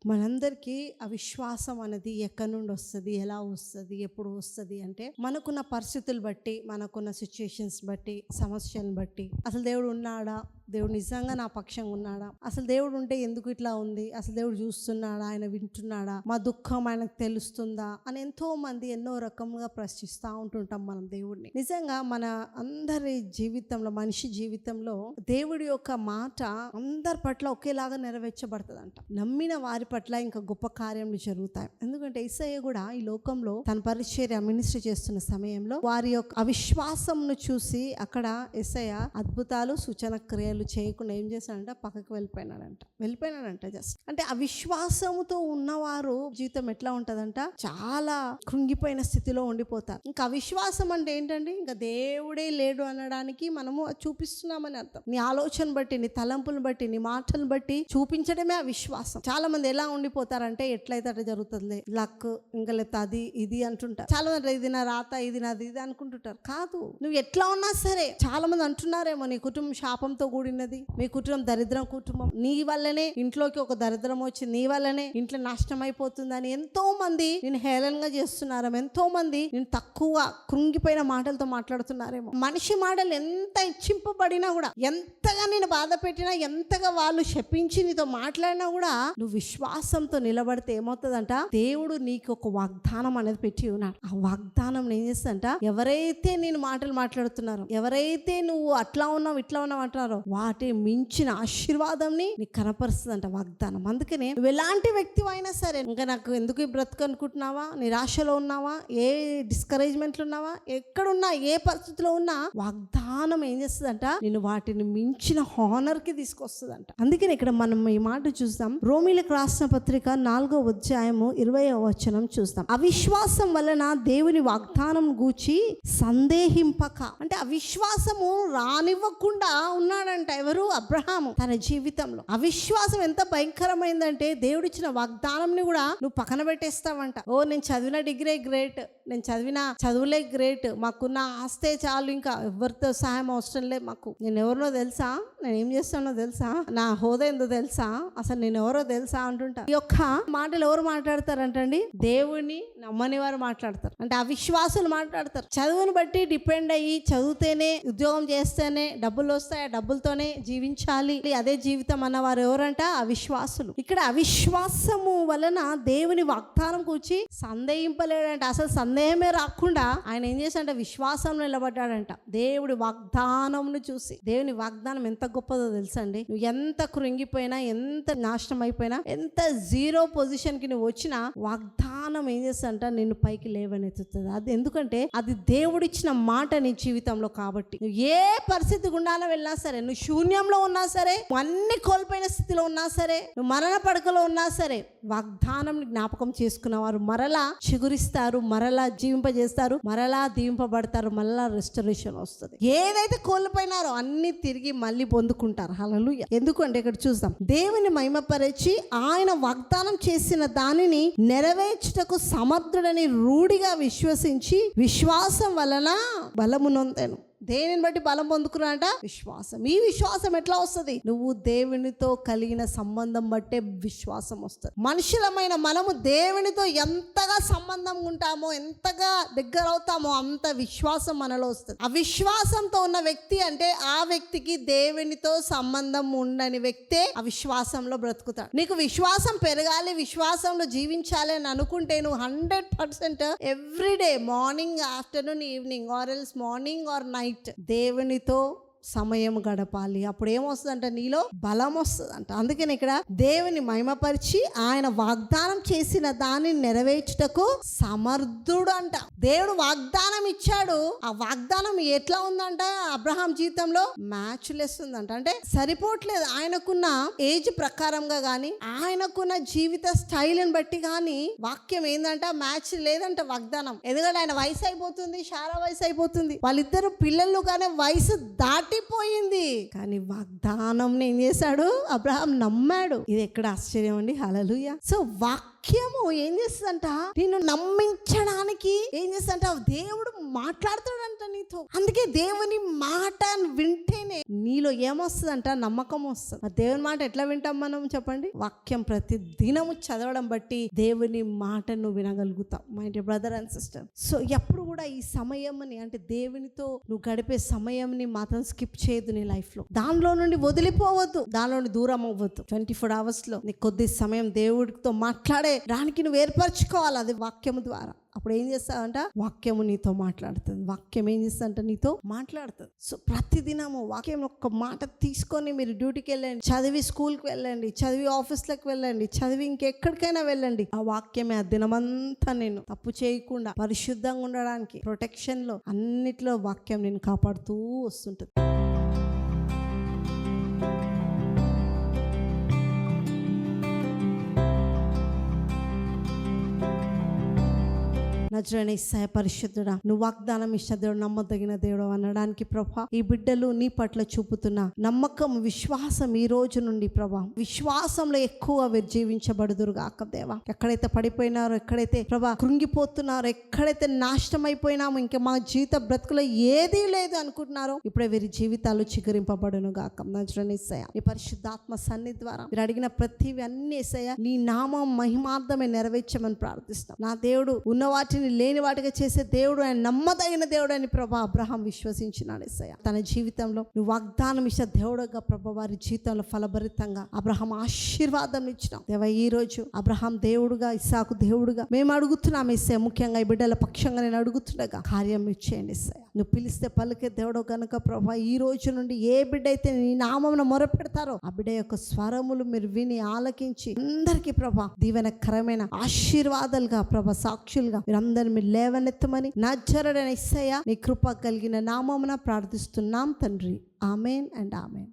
మనందరికీ అవిశ్వాసం అనేది ఎక్కడి నుండి వస్తుంది, ఎలా వస్తుంది, ఎప్పుడు వస్తుంది అంటే మనకున్న పరిస్థితులు బట్టి, మనకున్న సిచ్యుయేషన్స్ బట్టి, సమస్యను బట్టి, అసలు దేవుడు ఉన్నాడా, దేవుడు నిజంగా నా పక్షంగా ఉన్నాడా, అసలు దేవుడు ఉంటే ఎందుకు ఇట్లా ఉంది, అసలు దేవుడు చూస్తున్నాడా, ఆయన వింటున్నాడా, మా దుఃఖం ఆయనకు తెలుస్తుందా అని ఎంతో మంది ఎన్నో రకంగా ప్రశ్నిస్తూ ఉంటుంటాం మనం దేవుడిని. నిజంగా మన అందరి జీవితంలో, మనిషి జీవితంలో దేవుడి యొక్క మాట అందరి పట్ల ఒకేలాగా నెరవేర్చబడుతుందంట. నమ్మిన వారి పట్ల ఇంకా గొప్ప కార్యములు జరుగుతాయి. ఎందుకంటే యేసయ్య కూడా ఈ లోకంలో తన పరిచర్య మినిస్ట్రీ చేస్తున్న సమయంలో వారి యొక్క అవిశ్వాసంను చూసి అక్కడ యేసయ్య అద్భుతాలు, సూచన క్రియలు చేయకుండా ఏం చేశాడంట, పక్కకు వెళ్ళిపోయినాడంట. జస్ట్ అంటే అవిశ్వాసముతో ఉన్నవారు జీవితం ఎట్లా ఉంటదంట, చాలా కృంగిపోయిన స్థితిలో ఉండిపోతారు. ఇంకా అవిశ్వాసం అంటే ఏంటండి, ఇంకా దేవుడే లేడు అనడానికి మనము చూపిస్తున్నామని అర్థం. నీ ఆలోచన బట్టి, నీ తలంపులను బట్టి, నీ మాటలను బట్టి చూపించడమే అవిశ్వాసం. చాలా మంది ఎలా ఉండిపోతారంటే ఎట్లయితే అట్లా జరుగుతుంది, లక్, ఇంకా లేకపోతే అది ఇది అంటుంటారు. చాలా మంది ఇది నా రాత, ఇది నాది, ఇది అనుకుంటుంటారు. కాదు, నువ్వు ఎట్లా ఉన్నా సరే. చాలా మంది అంటున్నారేమో నీ కుటుంబం శాపంతో కూడినది, మీ కుటుంబం దరిద్రం కుటుంబం, నీ వల్లనే ఇంట్లోకి ఒక దరిద్రం వచ్చి నీ వల్లనే ఇంట్లో నాశనం అయిపోతుందని ఎంతో మంది నేను హేళనగా చేస్తున్నారేమో, ఎంతో మంది నేను తక్కువ కృంగిపోయిన మాటలతో మాట్లాడుతున్నారేమో. మనిషి మాటలు ఎంత ఇచ్చింపబడినా కూడా, ఎంతగా నేను బాధ పెట్టినా, ఎంతగా వాళ్ళు శపించి నీతో మాట్లాడినా కూడా నువ్వు విశ్వాసంతో నిలబడితే ఏమవుతుందంట, దేవుడు నీకు ఒక వాగ్దానం అనేది పెట్టి ఉన్నాడు. ఆ వాగ్దానం ఏం చేస్తుందంట, ఎవరైతే నేను మాటలు మాట్లాడుతున్నారో, ఎవరైతే నువ్వు అట్లా ఉన్నావు ఇట్లా ఉన్నావు అంటున్నారో వాటి మించిన ఆశీర్వాదంని నీకు కనపరుస్తుందంట వాగ్దానం. అందుకనే నువ్వు ఎలాంటి వ్యక్తి అయినా సరే, ఇంకా నాకు ఎందుకు ఈ బ్రతుకు అనుకుంటున్నావా, నిరాశలో ఉన్నావా, ఏ డిస్కరేజ్మెంట్లు ఉన్నావా, ఎక్కడున్నా, ఏ పరిస్థితిలో ఉన్నా వాగ్దానం ఏం చేస్తుందంట, నేను వాటిని మించిన హానర్ కి తీసుకొస్తుందంట. అందుకని ఇక్కడ మనం ఈ మాట చూస్తాం. రోమీలకు రాసిన పత్రిక 4వ అధ్యాయము 20వ వచనం చూస్తాం. అవిశ్వాసం వలన దేవుని వాగ్దానం గూర్చి సందేహింపక, అంటే అవిశ్వాసము రానివ్వకుండా ఉన్నాడంట. ఎవరు? అబ్రహాము తన జీవితంలో. అవిశ్వాసం ఎంత భయంకరమైందంటే దేవుడిచ్చిన వాగ్దానంని కూడా నువ్వు పక్కన పెట్టేస్తావంట. ఓ, నేను చదివిన డిగ్రీ గ్రేట్, నేను చదివిన చదువులే గ్రేట్, మాకున్న ఆస్తే చాలు, ఇంకా ఎవరితో సహాయం అవసరం లేదు మాకు, నేను ఎవరినో తెలుసా, నేను ఏం చేస్తానో తెలుసా, నా హోదా ఏందో తెలుసా, అసలు నేను ఎవరో తెలుసా అంటుంటా. ఈ యొక్క మాటలు ఎవరు మాట్లాడతారంటండి, దేవుని నమ్మని వారు మాట్లాడతారు. అంటే అవిశ్వాసులు మాట్లాడతారు. చదువుని బట్టి డిపెండ్ అయ్యి చదివితేనే, ఉద్యోగం చేస్తేనే డబ్బులు వస్తాయి, ఆ డబ్బులతోనే జీవించాలి, అదే జీవితం అన్నవారు ఎవరంట, అవిశ్వాసులు. ఇక్కడ అవిశ్వాసము వలన దేవుని వాగ్దానం కూర్చి సందేహింపలేడంట. అసలు సందేహమే రాకుండా ఆయన ఏం చేశాడంటే విశ్వాసంలో నిలబడ్డాడంట. దేవుడి వాగ్దానంను చూసి. దేవుని వాగ్దానం ఎంత గొప్పదో తెలుసండి. నువ్వు ఎంత కృంగిపోయినా, ఎంత నాశనం అయిపోయినా, ఎంత జీరో పొజిషన్ కి నువ్వు వచ్చినా వాగ్దానం ఏం చేస్తాడంట, నిన్ను పైకి లేవనెత్తుతుంది. అది ఎందుకంటే అది దేవుడిచ్చిన మాట నీ జీవితంలో. కాబట్టి నువ్వు ఏ పరిస్థితి గుండాలో వెళ్ళినా సరే, నువ్వు శూన్యంలో ఉన్నా సరే, అన్ని కోల్పోయిన స్థితిలో ఉన్నా సరే, నువ్వు మరణ పడకలో ఉన్నా సరే, వాగ్దానం జ్ఞాపకం చేసుకున్నవారు మరలా చిగురిస్తారు, మరలా జీవింపజేస్తారు, మరలా దీవింపబడతారు, మరలా రెస్టరేషన్ వస్తుంది. ఏదైతే కోల్పోయినారో అన్ని తిరిగి మళ్ళీ పొందుకుంటారు. హల్లెలూయా. ఎందుకంటే ఇక్కడ చూస్తాం, దేవుని మహిమపరిచి ఆయన వాగ్దానం చేసిన దానిని నెరవేర్చుటకు సమర్థుడని రూఢిగా విశ్వసించి విశ్వాసం వలన బలము నొందెను. దేనిని బట్టి బలం పొందుకున్నాడంట, విశ్వాసం. ఈ విశ్వాసం ఎట్లా వస్తుంది? నువ్వు దేవునితో కలిగిన సంబంధం బట్టే విశ్వాసం వస్తుంది. మనుషులమైన మనము దేవునితో ఎంతగా సంబంధం ఉంటామో, ఎంతగా దగ్గర అవుతామో అంత విశ్వాసం మనలో వస్తుంది. ఆ విశ్వాసంతో ఉన్న వ్యక్తి అంటే ఆ వ్యక్తికి దేవునితో సంబంధం ఉండని వ్యక్తే ఆ విశ్వాసంలో బ్రతుకుతాడు. నీకు విశ్వాసం పెరగాలి, విశ్వాసంలో జీవించాలి అని అనుకుంటే నువ్వు 100% everyday, morning, afternoon, evening, or else morning or night దేవునితో సమయం గడపాలి. అప్పుడు ఏమొస్తుందంట, నీలో బలం వస్తుందంట. అందుకని ఇక్కడ దేవుని మహిమపరిచి ఆయన వాగ్దానం చేసిన దానిని నెరవేర్చుటకు సమర్థుడు అంట. దేవుడు వాగ్దానం ఇచ్చాడు. ఆ వాగ్దానం ఎట్లా ఉందంట, అబ్రహాం జీవితంలో మ్యాచ్ లెస్ ఉందంట. అంటే సరిపోవట్లేదు. ఆయనకున్న ఏజ్ ప్రకారంగా గాని, ఆయనకున్న జీవిత స్టైల్ ని బట్టి గాని వాక్యం ఏందంట, మ్యాచ్ లేదంట వాగ్దానం. ఎందుకంటే ఆయన వయసు అయిపోతుంది, శారా వయసు అయిపోతుంది, వాళ్ళిద్దరు పిల్లలు కానీ వయసు దాటిపోయింది. కానీ వాగ్దానం ఏం చేశాడు, అబ్రహాం నమ్మాడు. ఇది ఎక్కడ ఆశ్చర్యం అండి. హల్లెలూయా. సో వాక్యము ఏం చేస్తుందంట, నిన్ను నమ్మించడానికి ఏం చేస్తుందంట, దేవుడు మాట్లాడుతాడంట నీతో. అందుకే దేవుని మాట వింటేనే నీలో ఏమొస్తుందంట, నమ్మకం వస్తుంది. దేవుని మాట ఎట్లా వింటాం మనం చెప్పండి? వాక్యం ప్రతి దినము చదవడం బట్టి దేవుని మాటను వినగలుగుతాం. My dear brother and sister, so ఎప్పుడు కూడా ఈ సమయంని, అంటే దేవునితో నువ్వు గడిపే సమయంని మాత్రం స్కిప్ చేయదు నీ లైఫ్ లో. దానిలో నుండి వదిలిపోవద్దు, దానిలో నుండి దూరం అవ్వద్దు. 24 hours లో నీ కొద్ది సమయం దేవుడితో మాట్లాడే దానికి నువ్వు ఏర్పరచుకోవాలి, అది వాక్యము ద్వారా. అప్పుడు ఏం చేస్తావంట, వాక్యము నీతో మాట్లాడుతుంది. వాక్యం ఏం చేస్తుందంట, నీతో మాట్లాడుతుంది. సో ప్రతిదినము వాక్యం ఒక్క మాట తీసుకొని మీరు డ్యూటీకి వెళ్ళండి, చదివి స్కూల్కి వెళ్ళండి, చదివి ఆఫీస్లకు వెళ్ళండి, చదివి ఇంకెక్కడికైనా వెళ్ళండి. ఆ వాక్యమే ఆ దినమంతా నేను తప్పు చేయకుండా పరిశుద్ధంగా ఉండడానికి, ప్రొటెక్షన్ లో అన్నిట్లో వాక్యం నేను కాపాడుతూ వస్తుంటుంది. నజరేయుడైన యేసయ్య పరిశుద్ధుడా, నువ్వు వాగ్దానం ఇచ్చిన దేవుడు, నమ్మదగిన దేవుడు అనడానికి ప్రభా, ఈ బిడ్డలు నీ పట్ల చూపుతున్న నమ్మకం, విశ్వాసం ఈ రోజు నుండి ప్రభా, విశ్వాసంలో ఎక్కువ జీవించబడుదురు గాక దేవా. ఎక్కడైతే పడిపోయినారో, ఎక్కడైతే ప్రభా కృంగిపోతున్నారో, ఎక్కడైతే నాశనం అయిపోయినామో, ఇంకా మా జీవిత బ్రతుకులో ఏదీ లేదు అనుకుంటున్నారో, ఇప్పుడే వీరి జీవితాలు చిగురింపబడును గాక. నజరేయుడైన యేసయ్య, నీ పరిశుద్ధాత్మ సన్నిధి ద్వారా మీరు అడిగిన ప్రతివి అన్ని యేసయ్య నీ నామం మహిమార్థమే నెరవేర్చమని ప్రార్థిస్తాం. నా దేవుడు ఉన్న వాటిని లేని వాటిగా చేసే దేవుడు, ఆయన నమ్మదగిన దేవుడు అని ప్రభా అబ్రహాం విశ్వసించినాడు. యేసయ్య తన జీవితంలో నువ్వు వాగ్దానం ఇచ్చిన దేవుడుగా ప్రభా, వారి జీవితంలో ఫలభరితంగా అబ్రహాం ఆశీర్వాదం ఇచ్చినావు దేవా. ఈ రోజు అబ్రహాం దేవుడుగా, ఇస్సాకు దేవుడుగా మేము అడుగుతున్నాం యేసయ్య. ముఖ్యంగా ఈ బిడ్డల పక్షంగా నేను అడుగుతుండగా కార్యం ఇచ్చేయండి యేసయ్య. నువ్వు పిలిస్తే పలికే దేవుడు కనుక ప్రభా, ఈ రోజు నుండి ఏ బిడ్డ అయితే నీ నామమున మొరపెడతారో ఆ బిడ్డ యొక్క స్వరములు మీరు విని ఆలకించి అందరికీ ప్రభా దీవెనకరమైన ఆశీర్వాదాలుగా ప్రభా, సాక్షులుగా అందరిని మీరు లేవనెత్తమని నజరేయుడైన యేసయ్య నీ కృప కలిగిన నామమున ప్రార్థిస్తున్నాం తండ్రి. ఆమేన్ అండ్ ఆమేన్.